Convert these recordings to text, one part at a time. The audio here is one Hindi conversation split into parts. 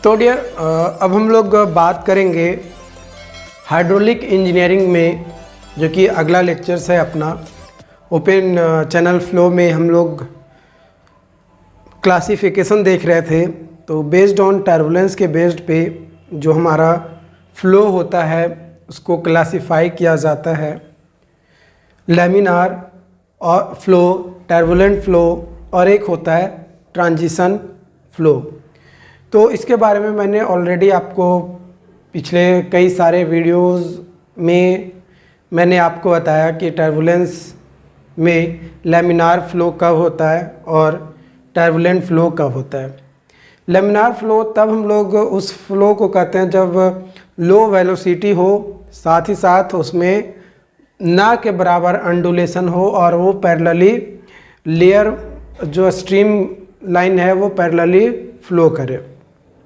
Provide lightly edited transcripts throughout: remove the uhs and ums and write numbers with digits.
तो डियर अब हम लोग बात करेंगे हाइड्रोलिक इंजीनियरिंग में, जो कि अगला लेक्चर्स है अपना। ओपन चैनल फ्लो में हम लोग क्लासिफिकेशन देख रहे थे। तो बेस्ड ऑन टर्बुलेंस के बेस्ड पे जो हमारा फ्लो होता है उसको क्लासिफाई किया जाता है। लैमिनार और फ्लो, टर्बुलेंट फ्लो, और एक होता है ट्रांजिशन फ्लो। तो इसके बारे में मैंने ऑलरेडी आपको पिछले कई सारे वीडियोस में मैंने आपको बताया कि टर्बुलेंस में लैमिनार फ्लो कब होता है और टर्बुलेंट फ्लो कब होता है। लैमिनार फ्लो तब हम लोग उस फ्लो को कहते हैं जब लो वेलोसिटी हो, साथ ही साथ उसमें ना के बराबर अंडुलेशन हो और वो पैरेलली लेयर जो स्ट्रीम लाइन है वो पैरेलली फ्लो करे,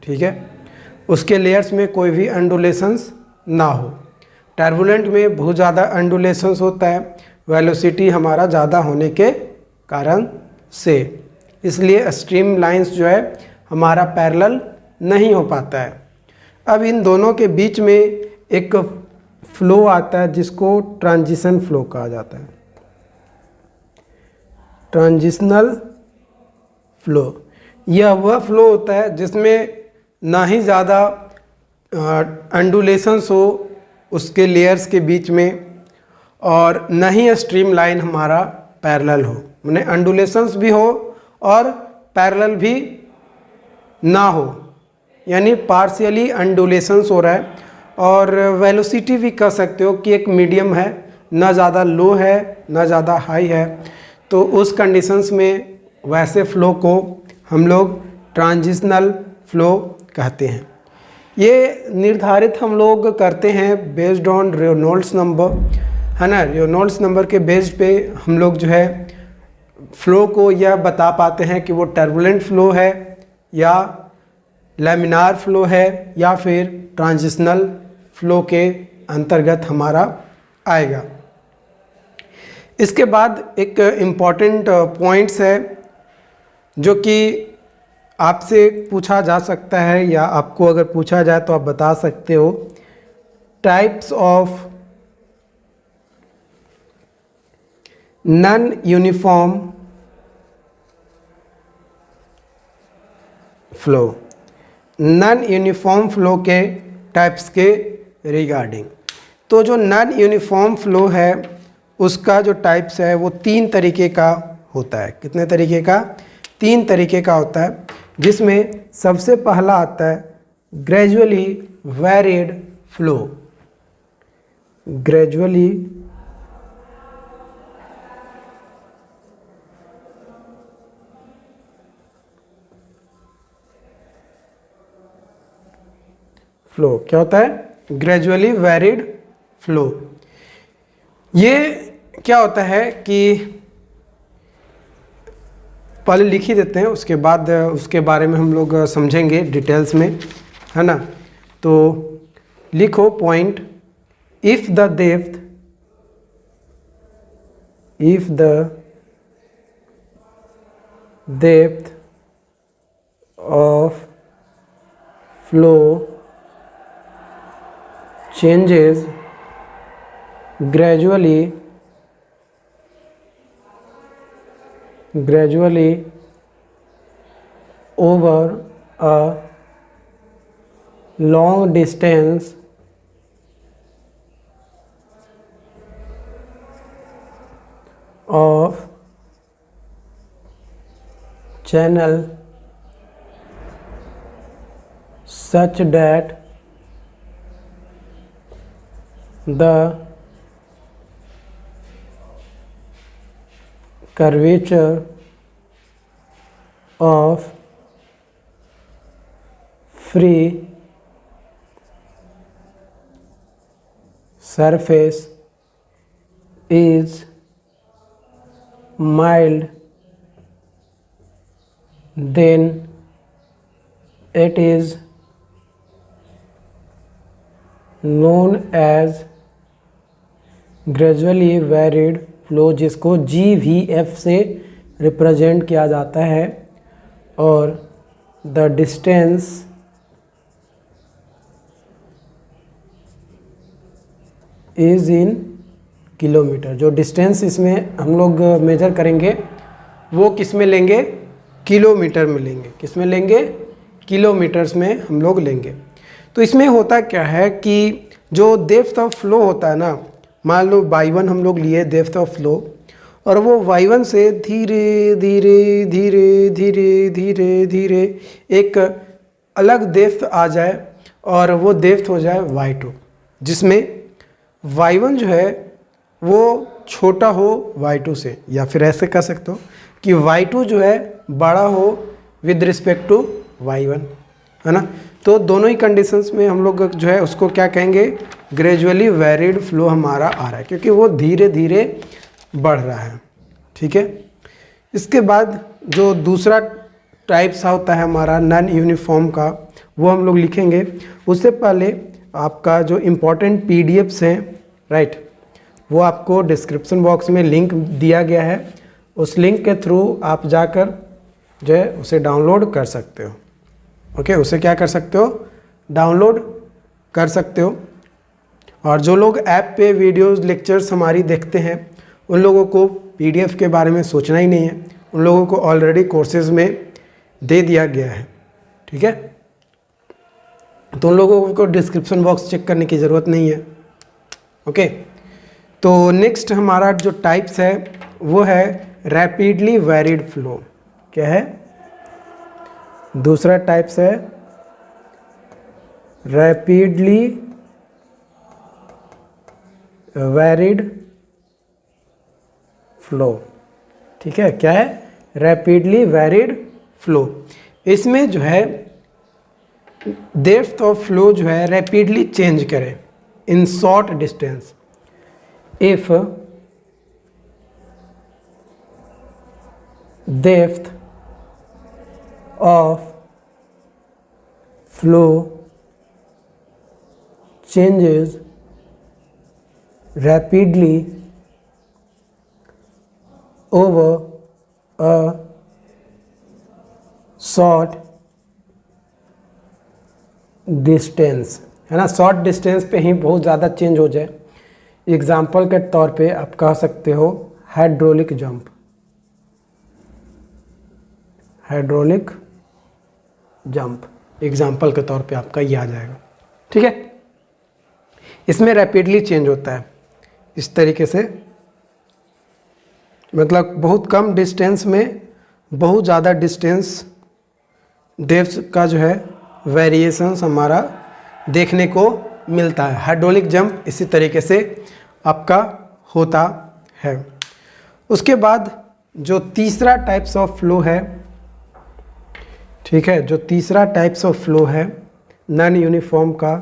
ठीक है, उसके लेयर्स में कोई भी अंडुलेशंस ना हो। टर्बुलेंट में बहुत ज़्यादा अंडुलेशंस होता है वेलोसिटी हमारा ज़्यादा होने के कारण से, इसलिए स्ट्रीम लाइंस जो है हमारा पैरेलल नहीं हो पाता है। अब इन दोनों के बीच में एक फ्लो आता है जिसको ट्रांजिशन फ्लो कहा जाता है, ट्रांजिशनल फ्लो। यह वह फ्लो होता है जिसमें ना ही ज़्यादा अंडुलेशंस हो उसके लेयर्स के बीच में और ना ही स्ट्रीम लाइन हमारा पैरेलल हो, माने अंडुलेशंस भी हो और पैरेलल भी ना हो, यानी पार्शियली अंडुलेशंस हो रहा है। और वेलोसिटी भी कह सकते हो कि एक मीडियम है, ना ज़्यादा लो है ना ज़्यादा हाई है। तो उस कंडीशंस में वैसे फ्लो को हम लोग ट्रांजिशनल फ्लो कहते हैं। ये निर्धारित हम लोग करते हैं बेस्ड ऑन रेनॉल्ड्स नंबर, है ना। रेनॉल्ड्स नंबर के बेस्ड पे हम लोग जो है फ्लो को यह बता पाते हैं कि वो टर्बुलेंट फ्लो है या लैमिनार फ्लो है या फिर ट्रांजिशनल फ्लो के अंतर्गत हमारा आएगा। इसके बाद एक इम्पॉर्टेंट पॉइंट्स है जो कि आपसे पूछा जा सकता है या आपको अगर पूछा जाए तो आप बता सकते हो। Types of non uniform flow, non uniform flow के टाइप्स के रिगार्डिंग। तो जो नॉन यूनिफॉर्म फ्लो है उसका जो टाइप्स है वो 3 तरीके का होता है। कितने तरीके का? 3 तरीके का होता है, जिसमें सबसे पहला आता है gradually varied flow. Gradually flow क्या होता है? Gradually varied flow. ये क्या होता है कि पहले लिख ही देते हैं, उसके बाद उसके बारे में हम लोग समझेंगे डिटेल्स में, है ना। तो लिखो point, if the depth of flow changes gradually over a long distance of channel such that the curvature of free surface is mild, then it is known as gradually varied flow, जिसको GVF से रिप्रेजेंट किया जाता है। और the distance is in kilometre. जो डिस्टेंस इसमें हम लोग मेजर करेंगे वो किस में लेंगे, किलोमीटर में लेंगे। किस में लेंगे, किलोमीटर्स में हम लोग लेंगे। तो इसमें होता क्या है कि जो डेप्थ ऑफ फ्लो होता है ना, मान लो y1 हम लोग लिए डेप्थ ऑफ फ्लो, और वो y1 से धीरे धीरे धीरे धीरे धीरे धीरे एक अलग डेप्थ आ जाए और वो डेप्थ हो जाए y2, जिसमें y1 जो है वो छोटा हो y2 से, या फिर ऐसे कह सकते हो कि y2 जो है बड़ा हो विद रिस्पेक्ट टू y1, है ना। तो दोनों ही कंडीशंस में हम लोग जो है उसको क्या कहेंगे, ग्रेजुअली वेरिड फ्लो हमारा आ रहा है, क्योंकि वो धीरे धीरे बढ़ रहा है। ठीक है। इसके बाद जो दूसरा टाइप्स होता है हमारा नॉन यूनिफॉर्म का, वो हम लोग लिखेंगे। उससे पहले आपका जो इम्पोर्टेंट पीडीएफ्स हैं, राइट, वो आपको डिस्क्रिप्शन बॉक्स में लिंक दिया गया है। उस लिंक के थ्रू आप जाकर जो है उसे डाउनलोड कर सकते हो। ओके, उसे क्या कर सकते हो, डाउनलोड कर सकते हो। और जो लोग ऐप पे वीडियोस लेक्चर्स हमारी देखते हैं, उन लोगों को पीडीएफ के बारे में सोचना ही नहीं है, उन लोगों को ऑलरेडी कोर्सेज में दे दिया गया है। ठीक है, तो उन लोगों को डिस्क्रिप्शन बॉक्स चेक करने की ज़रूरत नहीं है। ओके, तो नेक्स्ट हमारा जो टाइप्स है वो है रैपिडली वेरिड फ्लो। क्या है, दूसरा टाइप्स है रैपिडली वेरिड फ्लो। ठीक है, क्या है, रैपिडली वेरिड फ्लो। इसमें जो है डेप्थ ऑफ फ्लो जो है रैपिडली चेंज करे in short distance. If depth of flow changes rapidly over a short distance, है ना। शॉर्ट डिस्टेंस पे ही बहुत ज़्यादा चेंज हो जाए। एग्जाम्पल के तौर पे आप कह सकते हो hydraulic jump. Hydraulic jump example के तौर पे आपका ये आ जाएगा। ठीक है, इसमें रैपिडली चेंज होता है इस तरीके से, मतलब बहुत कम डिस्टेंस में बहुत ज़्यादा डिस्टेंस डेप्थ का जो है वेरिएशंस हमारा देखने को मिलता है। हाइड्रोलिक जंप इसी तरीके से आपका होता है। उसके बाद जो तीसरा टाइप्स ऑफ फ्लो है, ठीक है, जो तीसरा टाइप्स ऑफ फ्लो है नॉन यूनिफॉर्म का,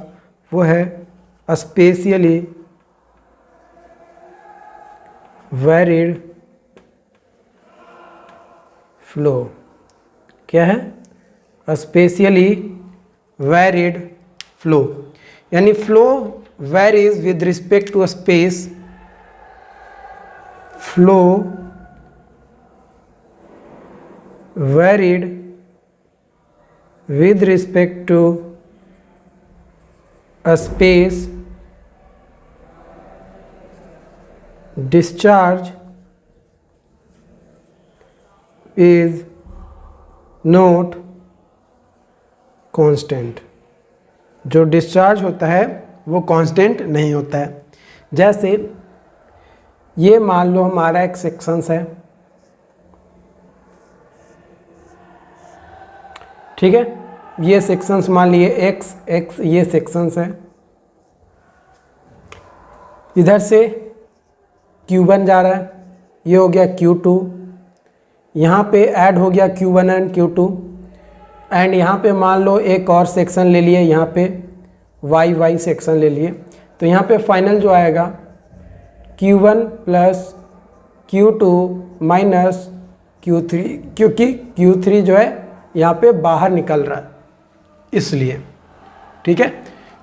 वो है स्पेशियली वेरिड फ्लो। क्या है, स्पेशियली वेरिड फ्लो, यानी flow varies with respect to space. Flow varied with respect to a space. Discharge is not constant। जो डिस्चार्ज होता है वो कांस्टेंट नहीं होता है। जैसे ये मान लो हमारा एक सेक्शंस है, ठीक है, ये सेक्शंस मान लिए x ये सेक्शंस है। इधर से Q1 जा रहा है, ये हो गया Q2, यहाँ पे ऐड हो गया Q1 एंड Q2, एंड यहाँ पे मान लो एक और सेक्शन ले लिए, यहाँ पे y सेक्शन ले लिए। तो यहाँ पे फाइनल जो आएगा Q1 plus Q2 minus Q3, क्योंकि Q3 जो है यहाँ पे बाहर निकल रहा है इसलिए। ठीक है,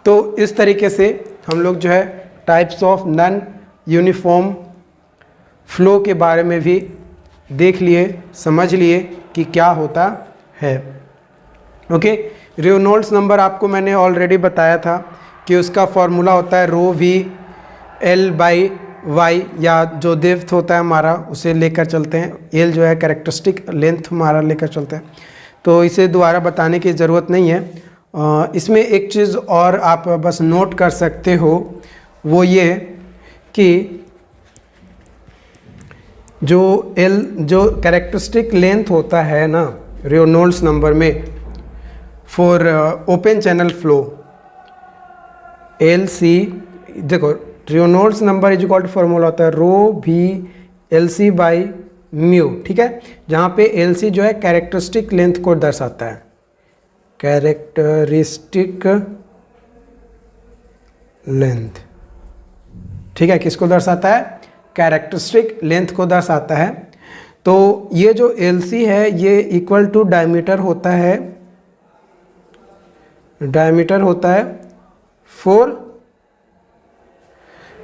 तो इस तरीके से हम लोग जो है types of non uniform flow के बारे में भी देख लिए, समझ लिए कि क्या होता है। ओके, रेनॉल्ड्स नंबर आपको मैंने ऑलरेडी बताया था कि उसका फॉर्मूला होता है रो वी L बाई वाई, या जो डेप्थ होता है हमारा उसे लेकर चलते हैं, L जो है कैरेक्टरिस्टिक लेंथ हमारा लेकर चलते हैं, तो इसे दोबारा बताने की ज़रूरत नहीं है। इसमें एक चीज़ और आप बस नोट कर सकते हो, वो ये कि जो जो कैरेक्टरिस्टिक लेंथ होता है ना रेनॉल्ड्स नंबर में for open channel flow, LC, देखो Reynolds number is equal to formula होता है रो भी LC बाई म्यू, ठीक है, जहाँ पे LC जो है कैरेक्टरिस्टिक लेंथ को दर्शाता है, कैरेक्टरिस्टिक लेंथ, ठीक है, किसको दर्शाता है, कैरेक्टरिस्टिक लेंथ को दर्शाता है। तो ये जो LC है ये इक्वल टू डायमीटर होता है, डायमीटर होता है फॉर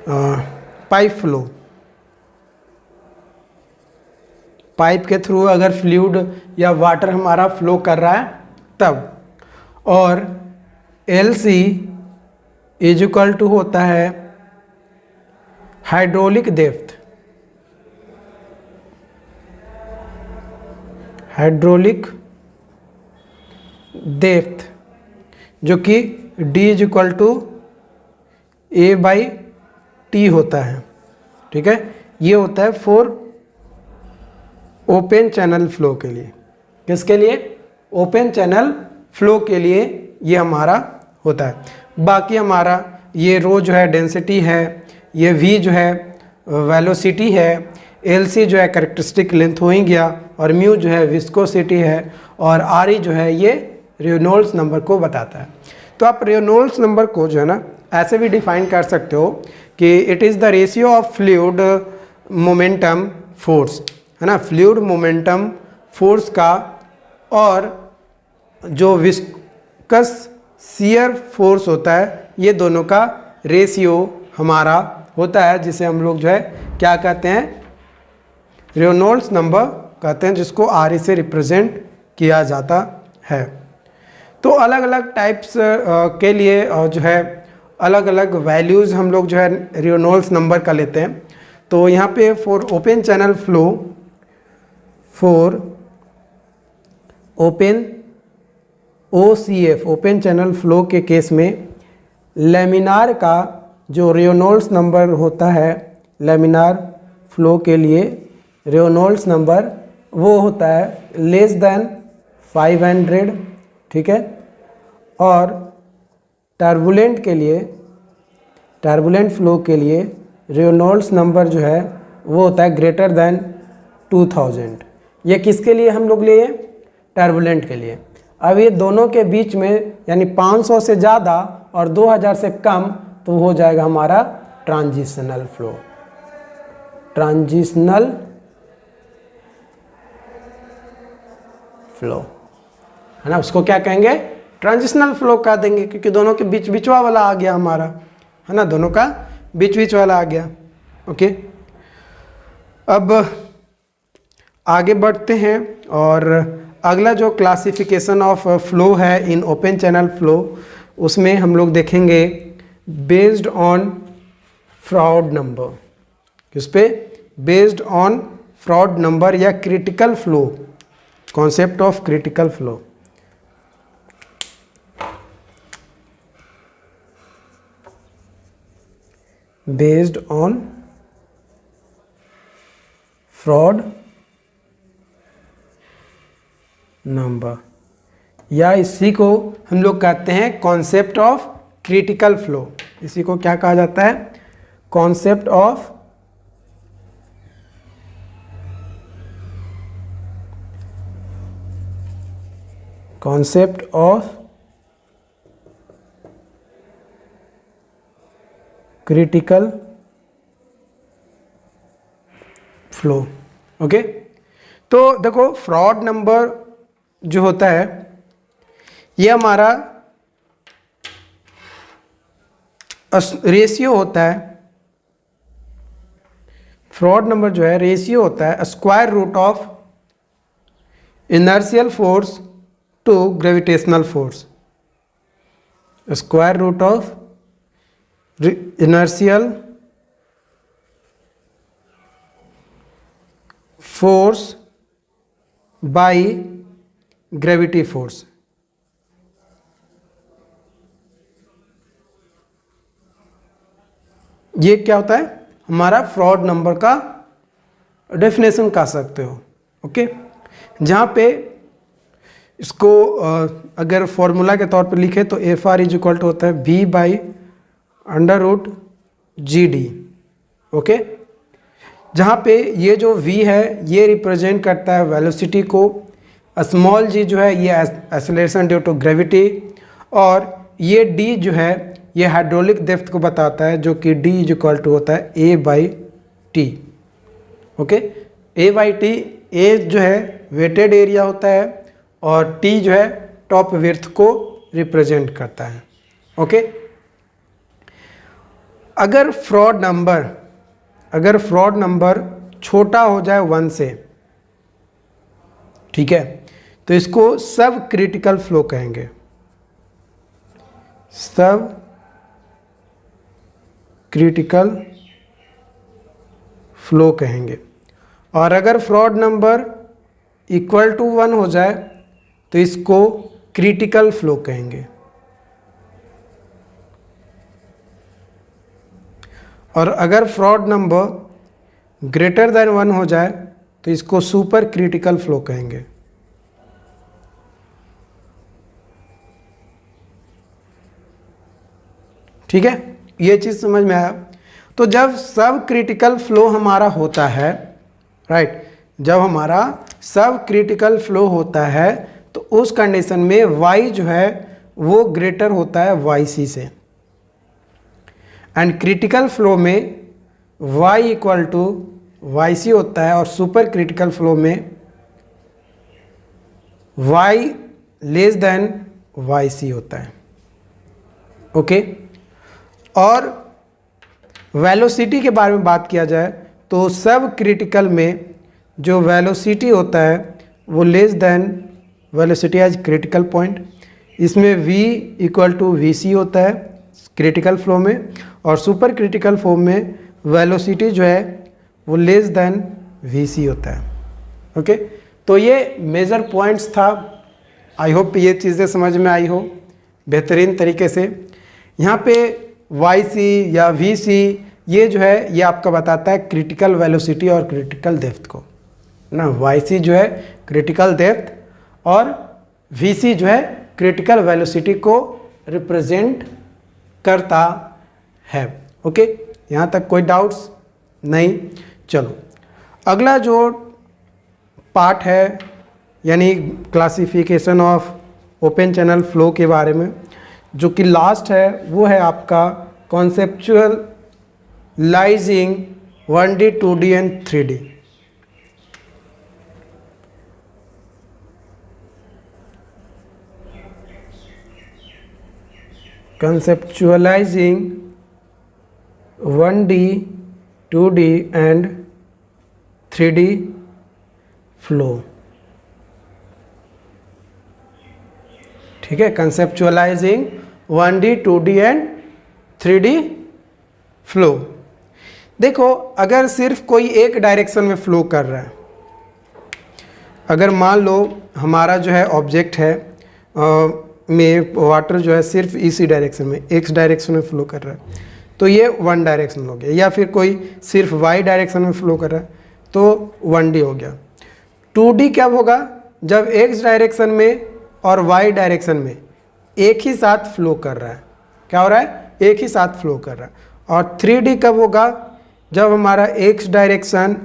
पाइप फ्लो, पाइप के थ्रू अगर फ्लूइड या वाटर हमारा फ्लो कर रहा है तब, और LC इज इक्वल टू होता है हाइड्रोलिक डेप्थ, हाइड्रोलिक डेप्थ जो कि D is equal to A by T होता है, ठीक है, ये होता है फॉर ओपन चैनल फ्लो के लिए, किसके लिए, ओपन चैनल फ्लो के लिए ये हमारा होता है। बाकी हमारा ये रो जो है डेंसिटी है, ये V जो है वेलोसिटी है, LC जो है कैरेक्टरिस्टिक लेंथ हो ही गया, और म्यू जो है विस्कोसिटी है, और RE जो है ये रेनॉल्ड्स नंबर को बताता है। तो आप रेनॉल्ड्स नंबर को जो है ना ऐसे भी डिफाइन कर सकते हो कि it is the ratio of fluid momentum force, है ना, फ्लूइड मोमेंटम फोर्स का और जो विस्कस शियर फोर्स होता है, ये दोनों का रेशियो हमारा होता है, जिसे हम लोग जो है क्या कहते हैं, रेनॉल्ड्स नंबर कहते हैं, जिसको RE से रिप्रेजेंट किया जाता है। तो अलग अलग टाइप्स के लिए जो है अलग अलग वैल्यूज़ हम लोग जो है रेनॉल्ड्स नंबर का लेते हैं। तो यहाँ पे for open channel flow, for open OCF open channel flow के केस में लेमिनार का जो रेनॉल्ड्स नंबर होता है, लेमिनार फ्लो के लिए रेनॉल्ड्स नंबर वो होता है लेस देन 500, ठीक है, और टर्बुलेंट के लिए, टर्बुलेंट फ्लो के लिए रेनॉल्ड्स नंबर जो है वो होता है ग्रेटर देन 2000। ये किसके लिए हम लोग लिए, टर्बुलेंट के लिए। अब ये दोनों के बीच में यानी 500 से ज़्यादा और 2000 से कम तो हो जाएगा हमारा ट्रांजिशनल फ्लो, ट्रांजिशनल फ्लो, है ना, उसको क्या कहेंगे, ट्रांजिशनल फ्लो कह देंगे, क्योंकि दोनों के बीच बीचवा वाला आ गया हमारा, है ना, दोनों का बीच बीच वाला आ गया। ओके, अब आगे बढ़ते हैं और अगला जो क्लासिफिकेशन ऑफ फ्लो है इन ओपन चैनल फ्लो, उसमें हम लोग देखेंगे बेस्ड ऑन फ्रॉड नंबर, किस पे, बेस्ड ऑन फ्रॉड नंबर या critical flow, concept of critical flow. Based on fraud number, या इसी को हम लोग कहते हैं कॉन्सेप्ट ऑफ क्रिटिकल फ्लो। इसी को क्या कहा जाता है, concept of critical flow. Okay, तो देखो फ्रॉड नंबर जो होता है ये हमारा रेशियो होता है, फ्रॉड नंबर जो है रेशियो होता है square root of inertial force to gravitational force, square root of inertial force by gravity force. ये क्या होता है, हमारा फ्रॉड नंबर का डेफिनेशन कह सकते हो। ओके, जहाँ पे इसको अगर फॉर्मूला के तौर पर लिखे तो F R is equal to होता है V by under root G D. Okay, जहाँ पे ये जो v है ये रिप्रेजेंट करता है वेलोसिटी को, स्मॉल g जो है ये एक्सेलरेशन ड्यू टू ग्रेविटी, और ये d जो है ये हाइड्रोलिक डेप्थ को बताता है, जो कि d इज इक्वल टू होता है a by T. Okay, a by T, a जो है वेटेड एरिया होता है और t जो है टॉप विड्थ को रिप्रेजेंट करता है। ओके, अगर फ्रॉड नंबर छोटा हो जाए 1 से, ठीक है, तो इसको सब क्रिटिकल फ्लो कहेंगे, सब क्रिटिकल फ्लो कहेंगे। और अगर फ्रॉड नंबर इक्वल टू 1 हो जाए तो इसको क्रिटिकल फ्लो कहेंगे, और अगर फ्रॉड नंबर ग्रेटर देन 1 हो जाए तो इसको सुपर क्रिटिकल फ्लो कहेंगे। ठीक है, ये चीज़ समझ में आया। तो जब सब क्रिटिकल फ्लो हमारा होता है, राइट, जब हमारा सब क्रिटिकल फ्लो होता है तो उस कंडीशन में y जो है वो ग्रेटर होता है yc से, एंड क्रिटिकल फ्लो में y इक्वल टू yc होता है, और सुपर क्रिटिकल फ्लो में y लेस देन yc होता है। ओके, और वेलोसिटी के बारे में बात किया जाए तो सब क्रिटिकल में जो वेलोसिटी होता है वो less than velocity as critical point, इसमें v इक्वल टू vc होता है क्रिटिकल फ्लो में, और सुपर क्रिटिकल फ्लो में वेलोसिटी जो है वो लेस देन vc होता है। ओके, तो ये मेजर पॉइंट्स था। आई होप ये चीज़ें समझ में आई हो बेहतरीन तरीके से। यहाँ पे yc या vc ये जो है ये आपका बताता है क्रिटिकल वेलोसिटी और क्रिटिकल डेप्थ को ना। yc जो है क्रिटिकल डेप्थ और vc जो है क्रिटिकल वेलोसिटी को रिप्रेजेंट करता है। ओके, यहाँ तक कोई डाउट्स नहीं। चलो अगला जो पार्ट है यानी classification of open channel flow के बारे में, जो कि लास्ट है, वो है आपका कॉन्सेप्चुअलाइजिंग 1D 2D and 3D। conceptualizing 1D 2D and 3D flow। ठीक है, conceptualizing 1D 2D and 3D flow। देखो, अगर सिर्फ कोई एक डायरेक्शन में फ्लो कर रहा है, अगर मान लो हमारा जो है ऑब्जेक्ट है में वाटर जो है सिर्फ इसी डायरेक्शन में x डायरेक्शन में फ्लो कर रहा है तो ये 1 डायरेक्शन हो गया, या फिर कोई सिर्फ y डायरेक्शन में फ्लो कर रहा है तो 1D हो गया। 2D कब होगा? जब x डायरेक्शन में और y डायरेक्शन में एक ही साथ फ्लो कर रहा है। क्या हो रहा है? एक ही साथ फ्लो कर रहा है। और 3D कब होगा? जब हमारा x डायरेक्शन,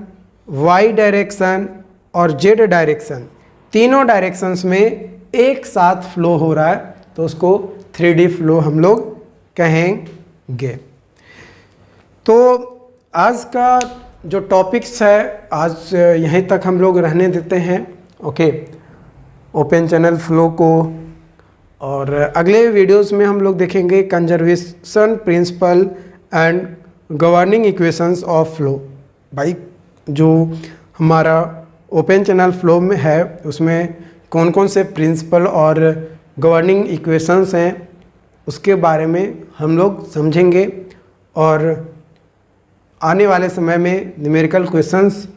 y डायरेक्शन और z डायरेक्शन तीनों डायरेक्शंस में एक साथ फ्लो हो रहा है तो उसको 3D फ्लो हम लोग कहेंगे। तो आज का जो टॉपिक्स है आज यहीं तक हम लोग रहने देते हैं। ओके, ओपन चैनल फ्लो को, और अगले वीडियोस में हम लोग देखेंगे conservation principle and governing equations of flow. भाई जो हमारा ओपन चैनल फ्लो में है उसमें कौन कौन से प्रिंसिपल और गवर्निंग इक्वेशंस हैं उसके बारे में हम लोग समझेंगे, और आने वाले समय में न्यूमेरिकल क्वेश्चंस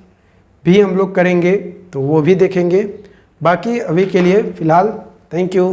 भी हम लोग करेंगे तो वो भी देखेंगे। बाकी अभी के लिए फ़िलहाल थैंक यू।